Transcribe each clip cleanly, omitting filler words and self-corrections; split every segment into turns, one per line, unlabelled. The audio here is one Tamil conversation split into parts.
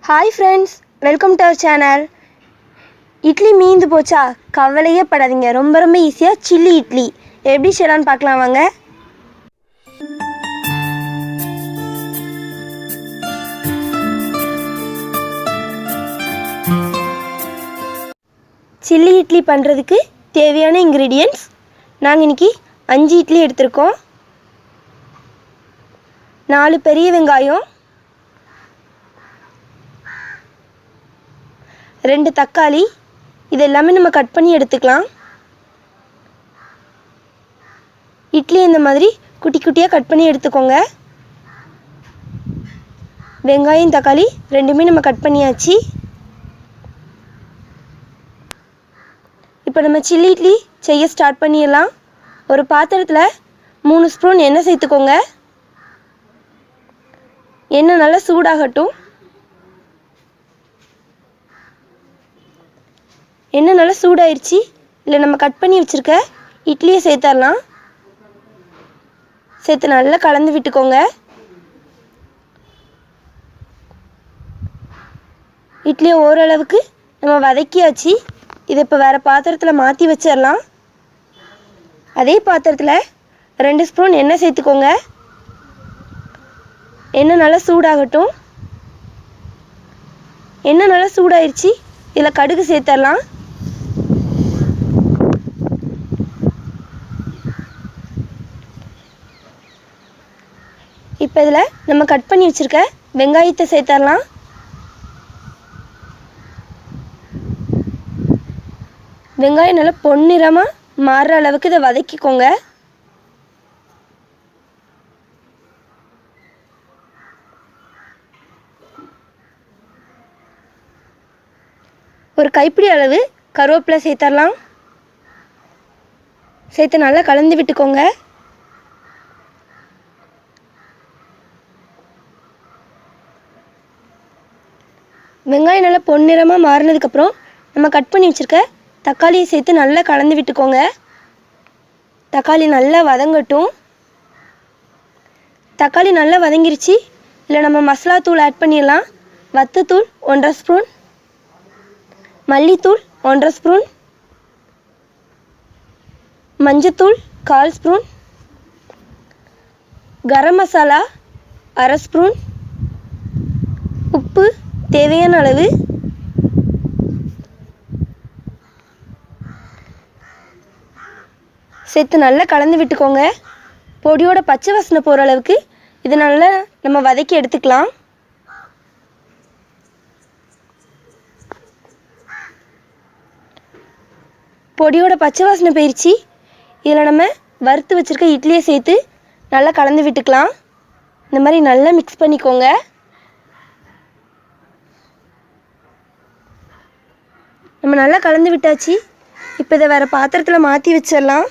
Hi friends, welcome to our channel. Idli மீந்து போச்சா கவலையே படாதீங்க. ரொம்ப ஈஸியா சில்லி இட்லி எப்படி செய்யலாம்னு பார்க்கலாம் வாங்க. சில்லி இட்லி பண்றதுக்கு தேவையான ingredients நாங்க இன்னைக்கு 5 இட்லி எடுத்துர்க்கோம். 4 பெரிய வெங்காயம், 2 தக்காளி, இது எல்லாமே நம்ம கட் பண்ணி எடுத்துக்கலாம். இட்லி இந்த மாதிரி குட்டி குட்டியா கட் பண்ணி எடுத்துக்கோங்க. வெங்காயம் தக்காளி ரெண்டுமே நம்ம கட் பண்ணியாச்சு. இப்போ நம்ம சில்லி இட்லி செய்ய ஸ்டார்ட் பண்ணிடலாம். ஒரு பாத்திரத்துல 3 ஸ்பூன் எண்ணெய் சேர்த்துக்கோங்க. எண்ணெய் நல்லா சூடாகட்டும். எண்ணெய் நல்லா சூடாயிருச்சு. இல்லை நம்ம கட் பண்ணி வச்சுருக்க இட்லியை சேர்த்துடலாம். சேர்த்து நல்லா கலந்து விட்டுக்கோங்க. இட்லியை ஓரளவுக்கு நம்ம வதக்கியாச்சு. இதை இப்போ வேறு பாத்திரத்தில் மாற்றி வச்சிடலாம். அதே பாத்திரத்தில் 2 ஸ்பூன் எண்ணெய் சேர்த்துக்கோங்க. எண்ணெய் நல்லா சூடாகட்டும். எண்ணெய் நல்லா சூடாயிருச்சு. இதில் கடுகு சேர்த்துடலாம். இப்போ இதில் நம்ம கட் பண்ணி வச்சுருக்க வெங்காயத்தை சேர்த்துடலாம். வெங்காயம் நல்லா பொன்னிறமாக மாறுற அளவுக்கு இதை வதக்கிக்கோங்க. ஒரு கைப்பிடி அளவு கருவேப்பிலை சேர்த்துடலாம். சேர்த்து நல்லா கலந்து விட்டுக்கோங்க. வெங்காயம் நல்லா பொன்னிறமாக மாறினதுக்கப்புறம் நம்ம கட் பண்ணி வச்சுருக்க தக்காளியை சேர்த்து நல்லா கலந்து விட்டுக்கோங்க. தக்காளி நல்லா வதங்கட்டும். தக்காளி நல்லா வதங்கிருச்சு. இல்லை நம்ம மசாலா தூள் ஆட் பண்ணிடலாம். வத்தத்தூள் 1.5 ஸ்பூன், மல்லித்தூள் 1.5 ஸ்பூன், மஞ்சத்தூள் 1/4 ஸ்பூன், கரம் மசாலா 1/2 ஸ்பூன், உப்பு தேவையான அளவு, சேர்த்து நல்லா கலந்து விட்டுக்கோங்க. பொடியோட பச்சை வாசனை போகிற அளவுக்கு இது நல்லா நம்ம வதக்கி எடுத்துக்கலாம். பொடியோட பச்சை வாசனை போயிடுச்சு. இதில் நம்ம வறுத்து வச்சுருக்க இட்லியை சேர்த்து நல்லா கலந்து விட்டுக்கலாம். இந்த மாதிரி நல்லா மிக்ஸ் பண்ணிக்கோங்க. நம்ம நல்லா கலந்து விட்டாச்சு. இப்போ இதை வேறு பாத்திரத்தில் மாற்றி வச்சிடலாம்.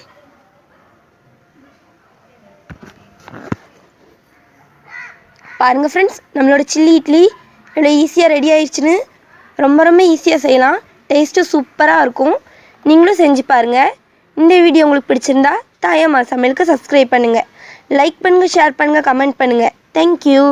பாருங்கள் ஃப்ரெண்ட்ஸ், நம்மளோட சில்லி இட்லி நல்லா ஈஸியாக ரெடி ஆயிடுச்சுன்னு. ரொம்ப ஈஸியாக செய்யலாம். டேஸ்ட்டு சூப்பராக இருக்கும். நீங்களும் செஞ்சு பாருங்கள். இந்த வீடியோ உங்களுக்கு பிடிச்சிருந்தா தாயம்மா சமையலுக்கு சப்ஸ்கிரைப் பண்ணுங்கள், லைக் பண்ணுங்கள், ஷேர் பண்ணுங்கள், கமெண்ட் பண்ணுங்கள். தேங்க்யூ.